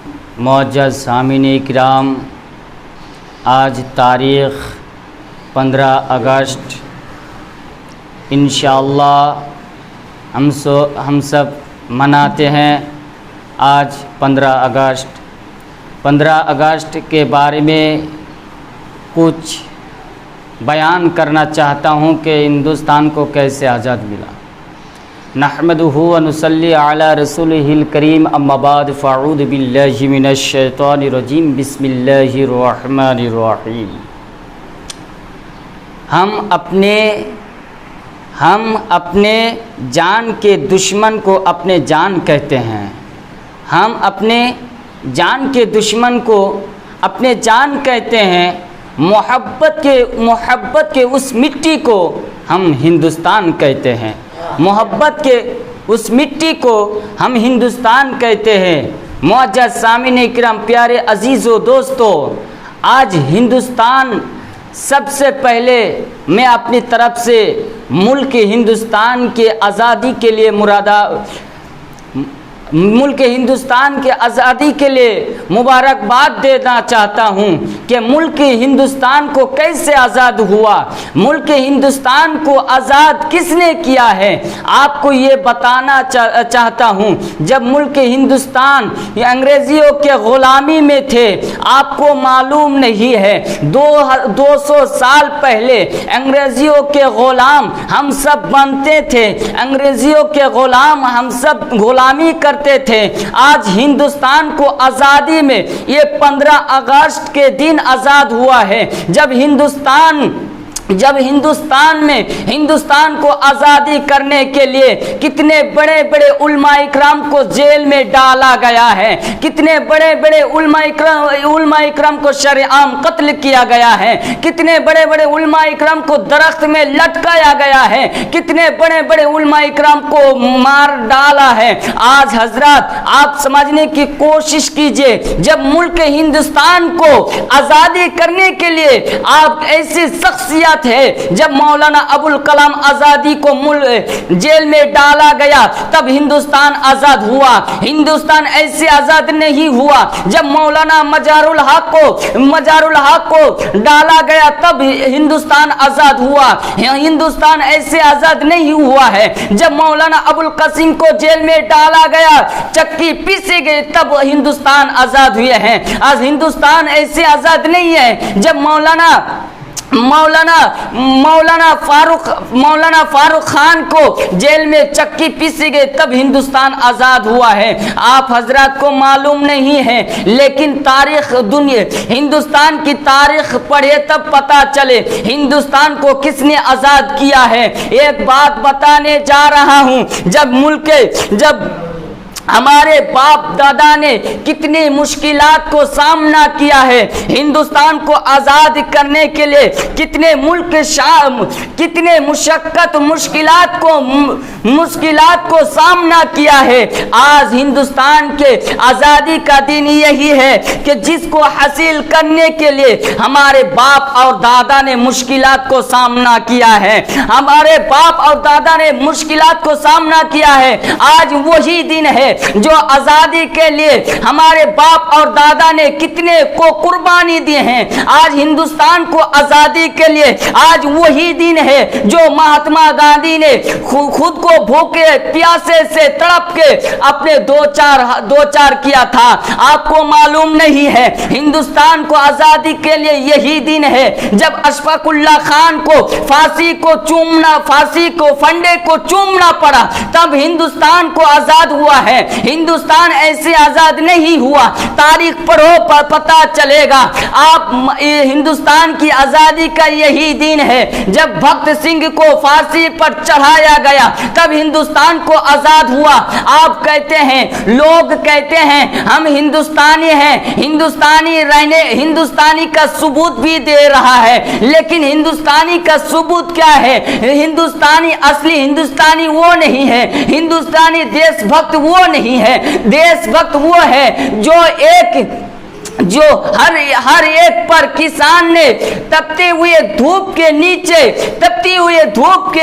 मुअज़्ज़ज़ सामीन इकराम, आज तारीख़ 15 अगस्त इंशाअल्लाह हम सब मनाते हैं। आज 15 अगस्त के बारे में कुछ बयान करना चाहता हूँ कि हिंदुस्तान को कैसे आज़ाद मिला। नहमदुहु व नुसल्ली अला रसूलिहिल करीम, अम्मा बाद, फ़अऊज़ु बिल्लाहि मिनश शैतानिर रजीम, बिस्मिल्लाहिर रहमानिर रहीम। हम अपने जान के दुश्मन को अपने जान कहते हैं। हम अपने जान के दुश्मन को अपने जान कहते हैं। मोहब्बत के उस मिट्टी को हम हिंदुस्तान कहते हैं। मोहब्बत के उस मिट्टी को हम हिंदुस्तान कहते हैं। मुअज़्ज़ज़ सामीन इकराम, प्यारे अजीज़ों दोस्तों, आज हिंदुस्तान, सबसे पहले मैं अपनी तरफ से मुल्क हिंदुस्तान के आज़ादी के लिए मुल्क हिंदुस्तान के आज़ादी के लिए मुबारकबाद देना चाहता हूँ कि मुल्क हिंदुस्तान को कैसे आज़ाद हुआ, मुल्क हिंदुस्तान को आज़ाद किसने किया है, आपको ये बताना चाहता हूँ। जब मुल्क हिंदुस्तान अंग्रेज़ियों के ग़ुलामी में थे, आपको मालूम नहीं है, 200 साल पहले अंग्रेज़ियों के ग़ुलाम हम सब बनते थे। अंग्रेज़ियों के ग़ुलाम हम सब ग़ुलामी करते थे। आज हिंदुस्तान को आज़ादी में ये 15 अगस्त के दिन आज़ाद हुआ है। जब हिंदुस्तान को आज़ादी करने के लिए कितने बड़े बड़े उलमा इकराम को जेल में डाला गया है, कितने बड़े बड़े उलमा इकराम को शरेआम कत्ल किया गया है, कितने बड़े बड़े उलमा इकराम को दरख्त में लटकाया गया है, कितने बड़े बड़े उलमा इकराम को मार डाला है। आज हजरत, आप समझने की कोशिश कीजिए, जब मुल्क हिंदुस्तान को आज़ादी करने के लिए आप ऐसी शख्सियत है, जब मौलाना अबुल कलाम आज़ादी को जेल में डाला गया तब हिंदुस्तान आज़ाद हुआ। हिंदुस्तान ऐसे आज़ाद नहीं हुआ। जब मौलाना मजारुल हक को डाला गया तब हिंदुस्तान आज़ाद हुआ। हिंदुस्तान ऐसे आज़ाद नहीं हुआ है। जब मौलाना अबुल कासिम को जेल में डाला गया, चक्की पीसे गए, तब हिंदुस्तान आज़ाद हुए हैं। आज हिंदुस्तान ऐसे आज़ाद नहीं है। जब मौलाना फारूक खान को जेल में चक्की पीसी गई तब हिंदुस्तान आज़ाद हुआ है। आप हजरत को मालूम नहीं है, लेकिन हिंदुस्तान की तारीख पढ़े तब पता चले हिंदुस्तान को किसने आज़ाद किया है। एक बात बताने जा रहा हूँ, जब हमारे बाप दादा ने कितनी मुश्किलात को सामना किया है, हिंदुस्तान को आज़ाद करने के लिए कितने कितने मुश्किलात को सामना किया है। आज हिंदुस्तान के आज़ादी का दिन यही है कि जिसको हासिल करने के लिए हमारे बाप और दादा ने मुश्किलात को सामना किया है। हमारे बाप और दादा ने मुश्किलात को सामना किया है। आज वही दिन है जो आज़ादी के लिए हमारे बाप और दादा ने कितने को कुर्बानी दी हैं। आज हिंदुस्तान को आज़ादी के लिए आज वही दिन है जो महात्मा गांधी ने खुद को भूखे प्यासे से तड़प के अपने दो चार किया था। आपको मालूम नहीं है, हिंदुस्तान को आज़ादी के लिए यही दिन है जब अशफाकुल्ला खान को फांसी को फंडे को चूमना पड़ा, तब हिंदुस्तान को आज़ाद हुआ है। हिंदुस्तान ऐसे आज़ाद नहीं हुआ। तारीख पढ़ो, पता चलेगा। आप हिंदुस्तान की आज़ादी का यही दिन है जब भगत सिंह को फांसी पर चढ़ाया गया, तब हिंदुस्तान को आज़ाद हुआ। आप कहते हैं, लोग कहते हैं हम हिंदुस्तानी हैं, हिंदुस्तानी का सबूत भी दे रहा है, लेकिन हिंदुस्तानी का सबूत क्या है? असली हिंदुस्तानी वो नहीं है। हिंदुस्तानी देशभक्त वो नहीं है। देशभक्त वो है जो जो हर एक पर किसान ने तपते हुए धूप के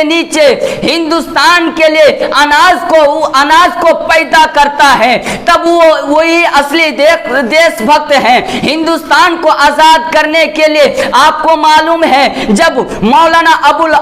नीचे हिंदुस्तान के लिए अनाज को पैदा करता है, तब वही असली देशभक्त हैं। हिंदुस्तान को आजाद करने के लिए आपको मालूम है जब मौलाना अबुल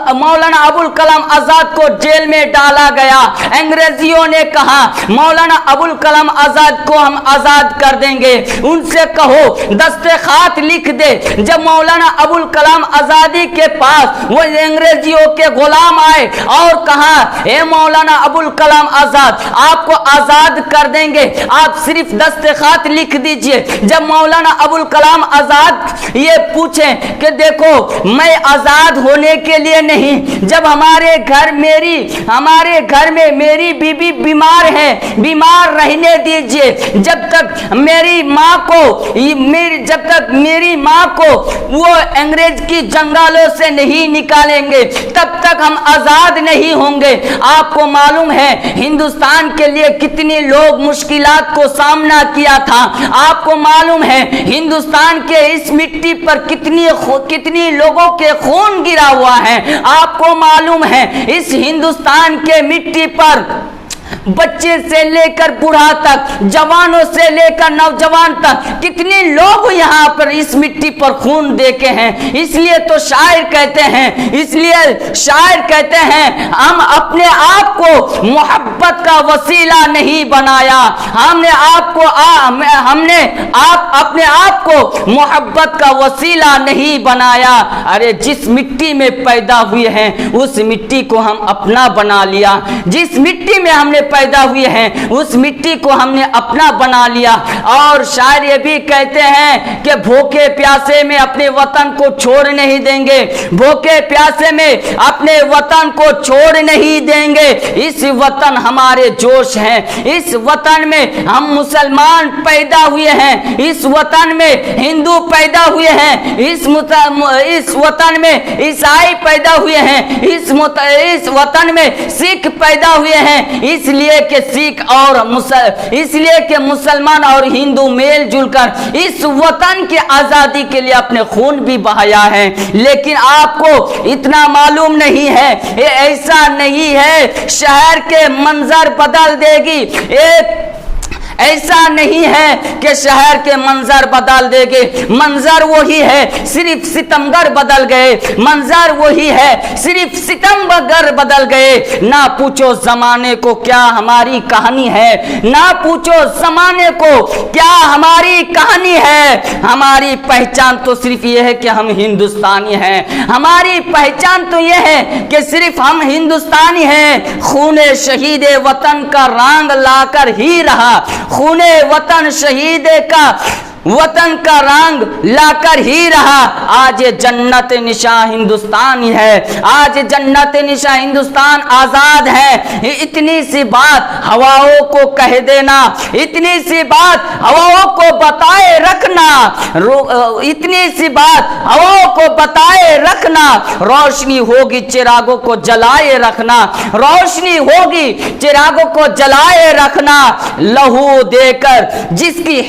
कलाम आजाद को जेल में डाला गया, अंग्रेजियों ने कहा मौलाना अबुल कलाम आजाद को हम आजाद कर देंगे, उनसे कहो दस्तखत लिख दे। जब मौलाना अबुल कलाम आजादी के पास वो अंग्रेजियों के गुलाम आए और कहा हे मौलाना अबुल कलाम आजाद, आपको आजाद कर देंगे, आप सिर्फ दस्तखत लिख दीजिए। जब मौलाना अबुल कलाम आजाद ये पूछे कि देखो मैं आजाद होने के लिए नहीं, जब हमारे घर में मेरी बीबी बीमार है, बीमार रहने दीजिए, जब तक मेरी माँ को वो अंग्रेज की जंगलों से नहीं निकालेंगे तब तक हम आजाद नहीं होंगे। आपको मालूम है हिंदुस्तान के लिए कितने लोग मुश्किलात को सामना किया था, आपको मालूम है हिंदुस्तान के इस मिट्टी पर कितनी लोगों के खून गिरा हुआ है, आपको मालूम है इस हिंदुस्तान के मिट्टी पर बच्चे से लेकर बूढ़ा तक, जवानों से लेकर नौजवान तक कितने लोग यहाँ पर इस मिट्टी पर खून देके हैं। इसलिए तो शायर कहते हैं हम अपने आप को मोहब्बत का वसीला नहीं बनाया, हमने अपने आप को मोहब्बत का वसीला नहीं बनाया। अरे जिस मिट्टी में पैदा हुए हैं उस मिट्टी को हम अपना बना लिया, जिस मिट्टी में हमने पैदा हुए हैं उस मिट्टी को हमने अपना बना लिया। और शायर ये भी कहते हैं कि भूखे प्यासे में अपने वतन को छोड़ नहीं देंगे, भूखे प्यासे में अपने वतन को छोड़ नहीं देंगे। इस वतन हमारे जोश हैं, इस वतन में हम मुसलमान पैदा हुए हैं, इस वतन में हिंदू पैदा हुए हैं, इस वतन में ईसाई पैदा हुए हैं, इस वतन में सिख पैदा हुए हैं। इसलिए कि मुसलमान और हिंदू मिल जुलकर इस वतन की आजादी के लिए अपने खून भी बहाया है। लेकिन आपको इतना मालूम नहीं है, ये ऐसा नहीं है शहर के मंजर बदल देगी, ऐसा नहीं है कि शहर के मंजर बदल देंगे, मंजर वही है, सिर्फ सितमगर बदल गए, मंजर वही है, सिर्फ सितमगर बदल गए। ना पूछो जमाने को क्या हमारी कहानी है, ना पूछो जमाने को क्या हमारी कहानी है। हमारी पहचान तो सिर्फ ये है कि हम हिंदुस्तानी हैं, हमारी पहचान तो ये है कि सिर्फ हम हिंदुस्तानी हैं। खूने शहीदे वतन का रंग लाकर ही रहा, खूने वतन शहीदे का वतन का रंग लाकर ही रहा। आज जन्नत निशा हिंदुस्तान है, आज जन्नत निशा हिंदुस्तान आजाद है। इतनी सी बात हवाओं को कह देना, इतनी सी बात हवाओं को बताए रखना, इतनी सी बात हवाओं को बताए रखना। रोशनी होगी चिरागों को जलाए रखना, रोशनी होगी चिरागों को जलाए रखना। लहू देकर जिसकी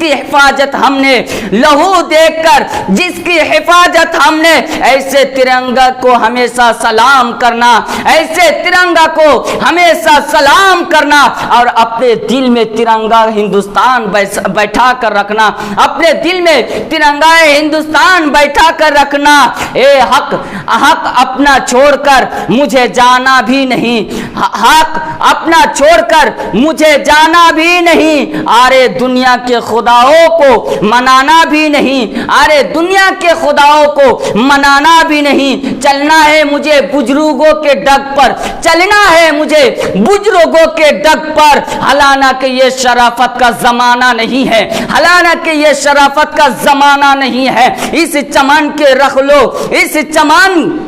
हिफाजत हमने, लहू देखकर जिसकी हिफाजत हमने, ऐसे तिरंगा को हमेशा सलाम करना, ऐसे तिरंगा को हमेशा सलाम करना। और अपने दिल में तिरंगा हिंदुस्तान बैठा कर रखना, अपने दिल में तिरंगा हिंदुस्तान बैठा कर रखना। ए हक अपना छोड़कर मुझे जाना भी नहीं, हक अपना छोड़कर मुझे जाना भी नहीं। अरे दुनिया के खुदाओं को मनाना भी नहीं, अरे दुनिया के खुदाओं को मनाना भी नहीं। चलना है मुझे बुजुर्गों के डग पर, चलना है मुझे बुजुर्गों के डग पर। हालांकि कि ये शराफत का जमाना नहीं है, हालांकि कि ये शराफत का जमाना नहीं है। इस चमन के रख लो, इस चमन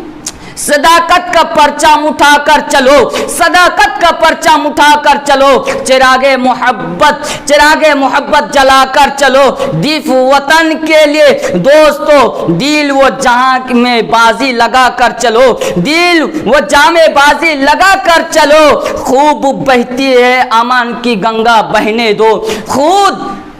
सदाकत का परचम उठाकर चलो, सदाकत का परचम उठाकर चलो। चिरागे मोहब्बत जलाकर चलो। दीफ वतन के लिए दोस्तों दिल वो जहां में बाजी लगा कर चलो, दिल वो जामे बाजी लगा कर चलो। खूब बहती है अमन की गंगा बहने दो,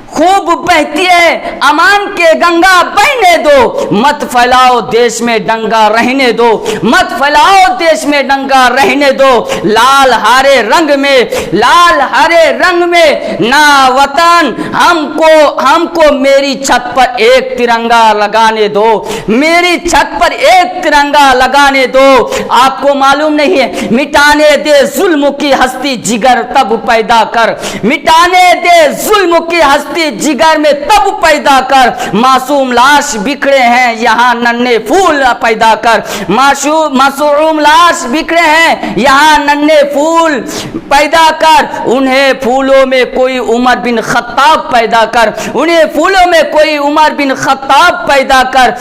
खूब बहती है अमान के गंगा बहने दो, मत फैलाओ देश में दंगा रहने दो, मत फैलाओ देश में दंगा रहने दो। लाल हरे रंग में, लाल हरे रंग में ना वतन, हमको मेरी छत पर एक तिरंगा लगाने दो, मेरी छत पर एक तिरंगा लगाने दो। आपको मालूम नहीं है, मिटाने दे जुल्म की हस्ती जिगर तब पैदा कर, मिटाने दे जुल्म की हस्ती जिगर में तब पैदा कर। मासूम लाश बिखरे हैं यहाँ नन्हे फूल पैदा कर, मासूम लाश बिखरे हैं यहाँ नन्हे फूल पैदा कर। उन्हें फूलों में कोई उमर बिन खत्ताब पैदा कर, उन्हें फूलों में कोई उमर बिन खत्ताब पैदा कर।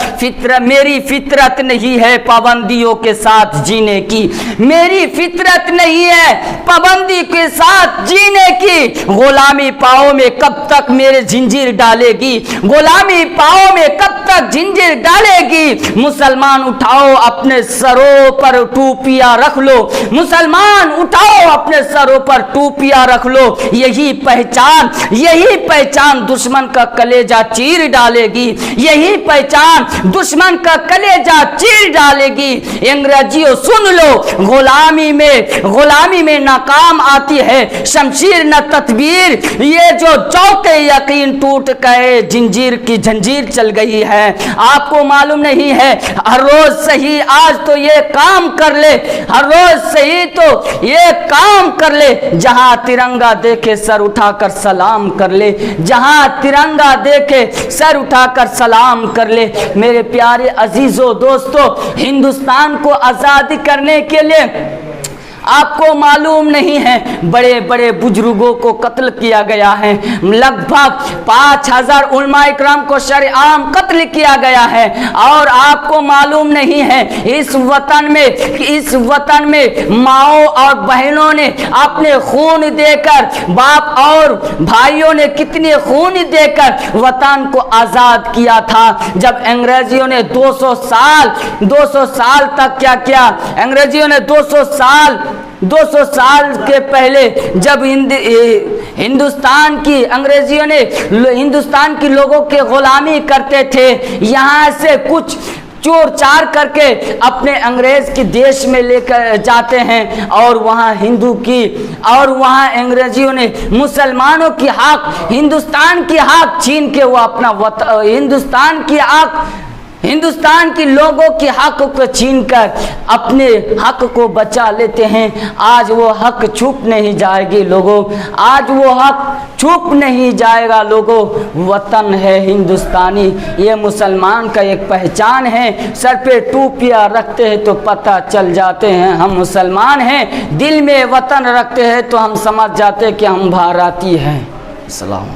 मेरी फितरत नहीं है पाबंदियों के साथ जीने की, मेरी फितरत नहीं है पाबंदी के साथ जीने की। गुलामी पाओ में कब तक मेरे जिंजीर डालेगी, गुलामी पाओ में कब तक जिंजीर डालेगी। मुसलमान उठाओ अपने सरों पर टोपियां रख लो, मुसलमान उठाओ अपने सरों पर टोपियां रख लो। यही पहचान दुश्मन का कलेजा चीर डालेगी, यही पहचान दुश्मन का कलेजा चीर डालेगी। अंग्रेजियों सुन लो, गुलामी में नाकाम आती है शमशीर न तदबीर। ये जो चौके यकीन टूट गए, जिंजीर की जंजीर चल गई है। आपको मालूम नहीं है, हर रोज सही आज तो ये काम कर ले, हर रोज सही तो ये काम कर ले। जहां तिरंगा देखे सर उठाकर सलाम कर ले, जहां तिरंगा देखे सर उठाकर सलाम कर ले। मेरे प्यारे अजीजों दोस्तों, हिंदुस्तान को आजादी करने के लिए आपको मालूम नहीं है बड़े बड़े बुजुर्गों को कत्ल किया गया है, लगभग 5000 उलमाए इकराम को शरेआम कत्ल किया गया है। और आपको मालूम नहीं है इस वतन में माओ और बहनों ने अपने खून देकर, बाप और भाइयों ने कितने खून देकर वतन को आजाद किया था। जब अंग्रेजियों ने 200 साल तक क्या किया, अंग्रेजियों ने 200 साल के पहले जब अंग्रेजियों ने हिंदुस्तान की लोगों के गुलामी करते थे, यहाँ से कुछ चोर चार करके अपने अंग्रेज के देश में लेकर जाते हैं और वहाँ वहाँ अंग्रेजियों ने मुसलमानों की हक, हिंदुस्तान की हक छीन के वो अपना हिंदुस्तान के लोगों के हक को छीनकर अपने हक को बचा लेते हैं। आज वो हक छुप नहीं जाएगी लोगों, आज वो हक छुप नहीं जाएगा लोगों। वतन है हिंदुस्तानी, ये मुसलमान का एक पहचान है। सर पे टोपियां रखते हैं तो पता चल जाते हैं हम मुसलमान हैं, दिल में वतन रखते हैं तो हम समझ जाते हैं कि हम भारतीय हैं। सलाम।